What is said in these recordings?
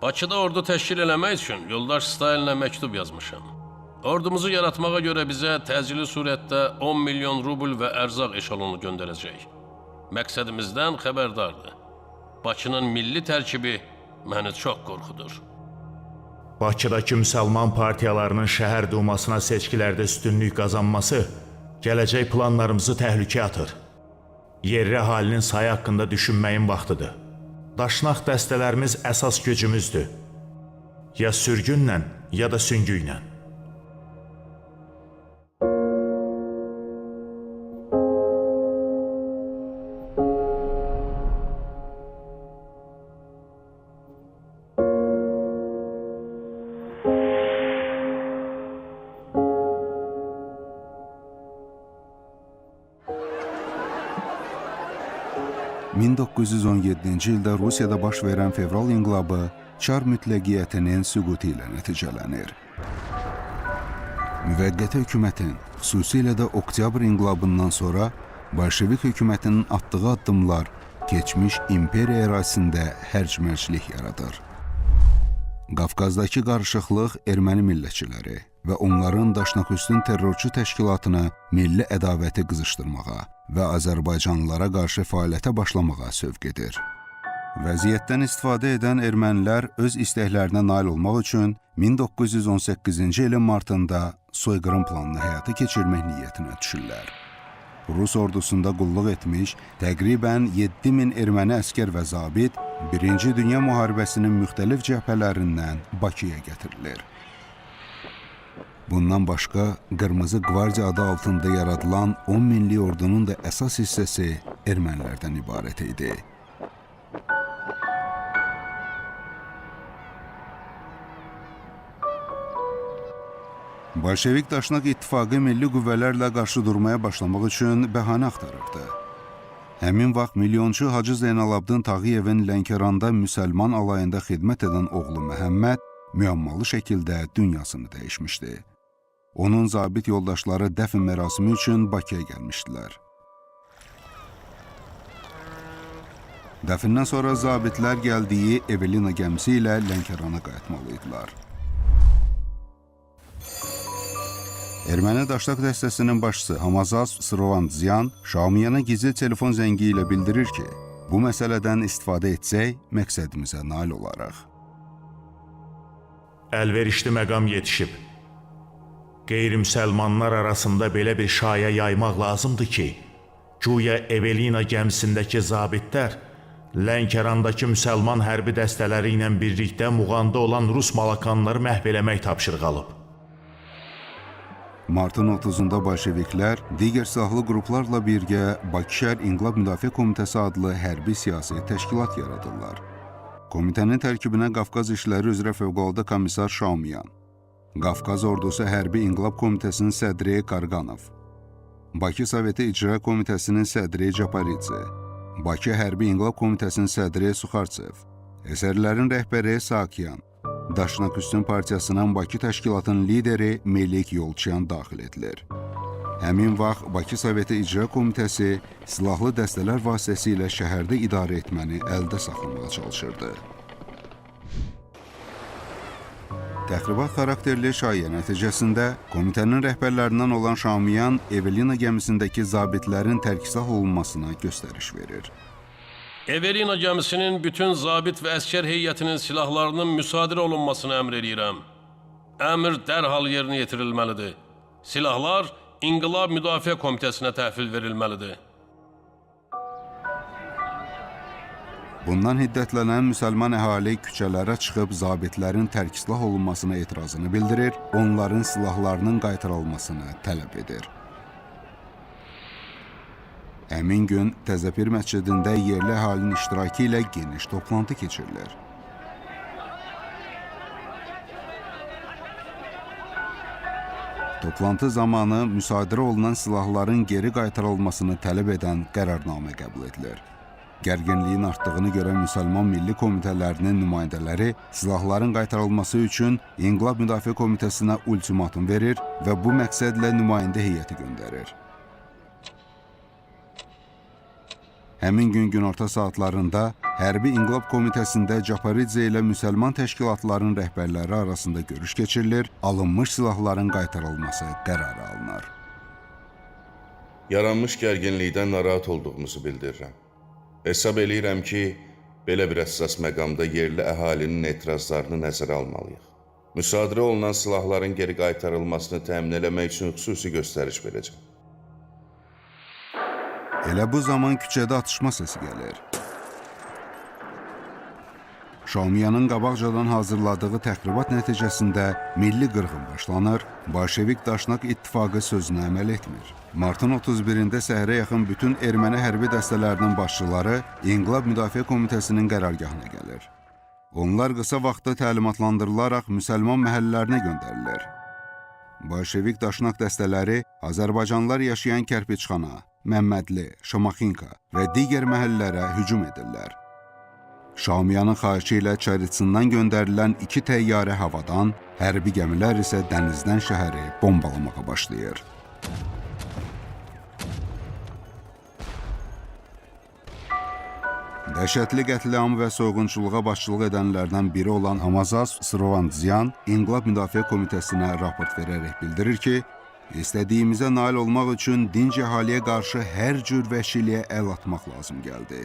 Bakıda ordu təşkil eləmək üçün yoldaş Stalinə məktub yazmışam. Ordumuzu yaratmağa görə bizə təcili surətdə 10 milyon rubl və ərzaq eşalonu göndərəcək. Məqsədimizdən xəbərdardır. Bakının milli tərkibi məni çox qorxudur. Bakıdakı müsəlman partiyalarının şəhər dumasına seçkilərdə üstünlük qazanması gələcək planlarımızı təhlükəyə atır. Yerli əhalinin sayı haqqında düşünməyin vaxtıdır. Daşnaq dəstələrimiz əsas gücümüzdür. Ya sürgünlə, ya da süngüylə. ...1917-ci ildə Rusiyada baş verən fevral inqilabı Çar mütləqiyyətinin süqutu ilə nəticələnir. Müvəqqəti hökumətin, xüsusilə də oktyabr inqilabından sonra Bolşevik hökumətinin atdığı addımlar keçmiş imperiya ərazisində hərc-mərclik yaradır. Qafqazdakı qarışıqlıq erməni millətçiləri və onların daşnaqüstün terrorçu təşkilatını milli ədavəti qızışdırmağa və Azərbaycanlılara qarşı fəaliyyətə başlamağa sövq edir. Vəziyyətdən istifadə edən ermənilər öz istəklərinə nail olmaq üçün 1918-ci ilin martında soyqırım planını həyata keçirmək niyyətinə düşürlər. Rus ordusunda qulluq etmiş təqribən 7000 erməni əskər və zabit 1-ci Dünya müharibəsinin müxtəlif cəbhələrindən Bakıya gətirilir. Bundan başqa, Qırmızı Qvardiya adı altında yaradılan 10 minlik ordunun da əsas hissəsi ermənilərdən ibarət idi. Bolşevik Daşnaq İttifaqı milli qüvvələrlə qarşı durmaya başlamaq üçün bəhanə axtarırdı. Həmin vaxt milyonçu Hacı Zeynalabdin Tağıyevin Lənkəranda müsəlman alayında xidmət edən oğlu Məhəmməd müəmmalı şəkildə dünyasını dəyişmişdi. Onun zabit yoldaşları dəfn mərasimi üçün Bakıya gəlmişdilər. Dəfindən sonra zabitlər gəldiyi Evelina gəmisi ilə Lənkərana qayıtmalıydılar. Erməni Daşnaq dəstəsinin başçısı Hamazas Srovandzyan Şamiyana gizli telefon zəngi ilə bildirir ki, bu məsələdən istifadə etsək, məqsədimizə nail olaraq. Əlverişli məqam yetişib. Qeyri-müsəlmanlar arasında belə bir şaya yaymaq lazımdır ki, güya Evelina gəmisindəki zabitlər Lənkərandakı müsəlman hərbi dəstələri ilə birlikdə Muğanda olan Rus malakanları məhv eləmək tapşırıq alıb. Martın 30-da bolşeviklər digər silahlı qruplarla birgə Bakı Şəhər İnqilab Müdafiə Komitəsi adlı hərbi siyasi təşkilat yaradırlar. Komitənin tərkibinə Qafqaz İşləri üzrə Fövqəladə Komissar Şamiyan, Qafqaz Ordusu Hərbi İnqilab Komitəsinin sədri Qarqanov, Bakı Soveti İcra Komitəsinin sədri Caparidze, Bakı Hərbi İnqilab Komitəsinin sədri Suxarçev, əsərlərin rəhbəri Sakyan, Daşnaqüstün Partiyasının Bakı təşkilatının lideri Melik Yolçuyan daxil edilir. Həmin vaxt Bakı Soveti İcra Komitəsi silahlı dəstələr vasitəsilə şəhərdə idarə etməni əldə saxlamağa çalışırdı. Təxribat xarakterli şayiə nəticəsində komitənin rəhbərlərindən olan Şamiyan Evelina gəmisindəki zabitlərin tərkisah olunmasına göstəriş verir. Evelina gəmisinin bütün zabit və əskər heyətinin silahlarının müsadirə olunmasını əmr edirəm. Əmr dərhal yerinə yetirilməlidir. Silahlar İnqilab Müdafiə Komitəsinə təhvil verilməlidir. Bundan hiddətlənən müsəlman əhali küçələrə çıxıb zabitlərin tərkislah olunmasına etirazını bildirir, onların silahlarının qaytarılmasını tələb edir. Həmin gün Təzəpir məscidində yerli əhalinin iştirakı ilə geniş toplantı keçirilir. Toplantı zamanı müsadirə olunan silahların geri qaytarılmasını tələb edən qərarnamə qəbul edilir. Gərginliyin artdığını görən müsəlman milli komitələrinin nümayəndələri silahların qaytarılması üçün İnqilab Müdafiə Komitəsinə ultimatum verir və bu məqsədlə nümayəndə heyəti göndərir. Həmin gün günorta saatlarında Hərbi İnqilab Komitəsində Japaridze ilə müsəlman təşkilatların rəhbərləri arasında görüş keçirilir, alınmış silahların qaytarılması qərarı alınır. Yaranmış gərginlikdən narahat olduğumuzu bildirirəm. Hesab eləyirəm ki, belə bir əsas məqamda yerli əhalinin etirazlarını nəzərə almalıyıq. Müsadirə olunan silahların geri qaytarılmasını təmin eləmək üçün xüsusi göstəriş verəcəm. Elə bu zaman küçədə atışma səsi gəlir. Şaumiyanın qabaqcadan hazırladığı təxribat nəticəsində milli qırğın başlanır, Bolşevik Daşnak İttifaqı sözünə əməl etmir. Martın 31-də səhərə yaxın bütün erməni hərbi dəstələrinin başçıları İnqilab Müdafiə Komitəsinin qərargahına gəlir. Onlar qısa vaxtda təlimatlandırılaraq müsəlman məhəllələrinə göndərilir. Bolşevik Daşnak dəstələri Azərbaycanlılar yaşayan Kərpiçxana, Məmmədli, Şamaxinka və digər məhəllələrə hücum edirlər. Şaumiyanın xahişi ilə Çaritsindən göndərilən 2 təyyarə havadan, hərbi gəmilər isə dənizdən şəhəri bombalamağa başlayır. Dəhşətli qətliam və soyğunçuluğa başçılıq edənlərdən biri olan Amazas Srovandziyan İnqilab Müdafiə Komitəsinə raport verərək bildirir ki, İstədiyimizə nail olmaq üçün dinc əhaliyə qarşı hər cür vəhşiliyə əl atmaq lazım gəldi.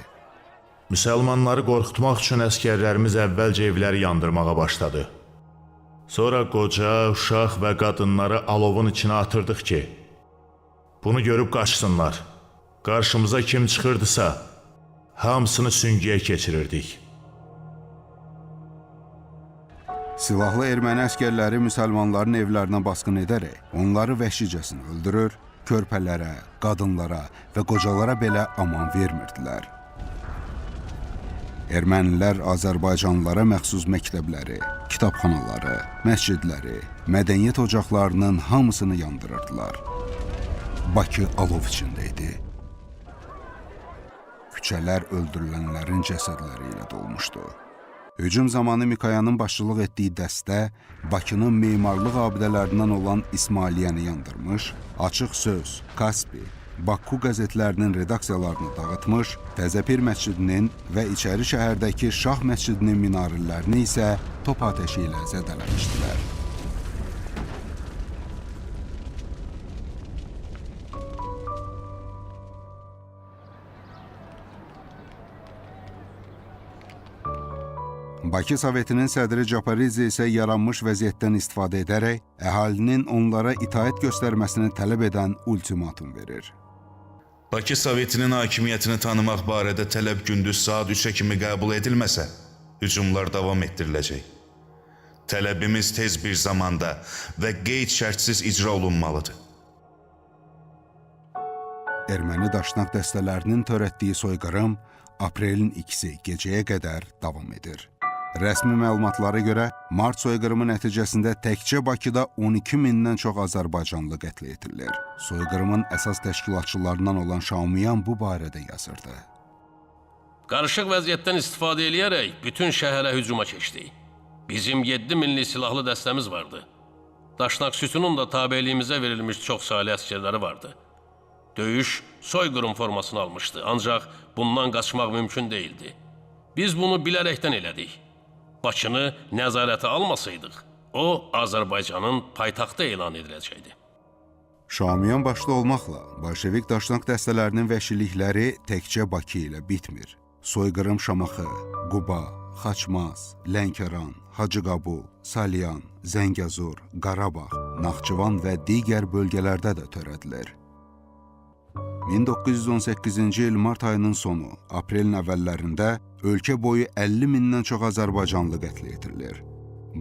Müsəlmanları qorxutmaq üçün əskərlərimiz əvvəlcə evləri yandırmağa başladı. Sonra qoca, uşaq və qadınları alovun içinə atırdıq ki, bunu görüb qaçsınlar. Qarşımıza kim çıxırdısa, hamısını süngüyə keçirirdik. Silahlı erməni əskərləri müsəlmanların evlərinə basqın edərək, onları vəhşicəsinə öldürür, körpələrə, qadınlara və qocalara belə aman vermirdilər. Ermənilər Azərbaycanlılara məxsus məktəbləri, kitabxanaları, məscidləri, mədəniyyət ocaqlarının hamısını yandırırdılar. Bakı alov içində idi. Küçələr öldürülənlərin cəsədləri ilə dolmuşdu. Hücum zamanı Mikayanın başçılıq etdiyi dəstə Bakının memarlıq abidələrindən olan İsmailiyyəni yandırmış, Açıq Söz, Kaspi, Bakku qəzetlərinin redaksiyalarını dağıtmış, Təzəpir məscidinin və içəri şəhərdəki Şah məscidinin minarələrini isə top atəşi ilə zədələmişdilər. Bakı Sovetinin sədri Japaridze isə yaranmış vəziyyətdən istifadə edərək əhalinin onlara itaət göstərməsini tələb edən ultimatum verir. Bakı Sovetinin hakimiyyətini tanımaq barədə tələb gündüz saat 3-ə kimi qəbul edilməsə, hücumlar davam etdiriləcək. Tələbimiz tez bir zamanda və qeyd şərtsiz icra olunmalıdır. Erməni daşnaq dəstələrinin törətdiyi soyqırım aprelin 2-si gecəyə qədər davam edir. Rəsmi məlumatlara görə, mart soyqırımı nəticəsində təkcə Bakıda 12 mindən çox azərbaycanlı qətlə yetirilir. Soyqırımın əsas təşkilatçılarından olan Şaumiyan bu barədə yazırdı. Qarışıq vəziyyətdən istifadə eləyərək bütün şəhərə hücuma keçdik. Bizim 7 minli silahlı dəstəmiz vardı. Daşnaq sütunun da tabeliyimizə verilmiş çox saylı əsgərləri vardı. Döyüş soyqırım formasını almışdı, ancaq bundan qaçmaq mümkün değildi. Biz bunu bilərəkdən elədik. Bakını nəzarətə almasaydıq, o Azərbaycanın paytaxtı elan ediləcəkdi. Şaumiyan başda olmaqla, Bolşevik daşnaq dəstələrinin vəhşilikləri təkcə Bakı ilə bitmir. Soyqırım Şamaxı, Quba, Xaçmaz, Lənkəran, Hacıqabul, Salyan, Zəngəzur, Qarabağ, Naxçıvan və digər bölgələrdə də törədilir. 1918-ci il mart ayının sonu, aprelin əvvəllərində ölkə boyu 50 mindən çox azərbaycanlı qətlə yetirilir.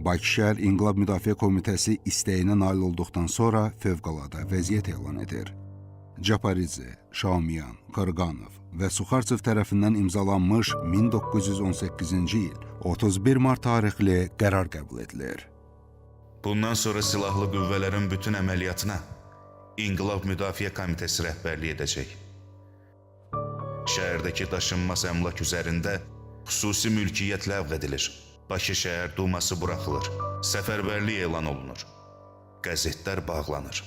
Bakı şəhər İnqilab Müdafiə Komitəsi istəyinə nail olduqdan sonra fövqəladə vəziyyət elan edir. Japaridze, Şaumiyan, Qırğanov və Suxarçev tərəfindən imzalanmış 1918-ci il 31 mart tarixli qərar qəbul edilir. Bundan sonra silahlı qüvvələrin bütün əməliyyatına İnqilab Müdafiə Komitəsi rəhbərlik edəcək. Şəhərdəki daşınmaz əmlak üzərində xüsusi mülkiyyət ləğv edilir. Bakı şəhər duması buraxılır. Səfərbərlik elan olunur. Qəzetlər bağlanır.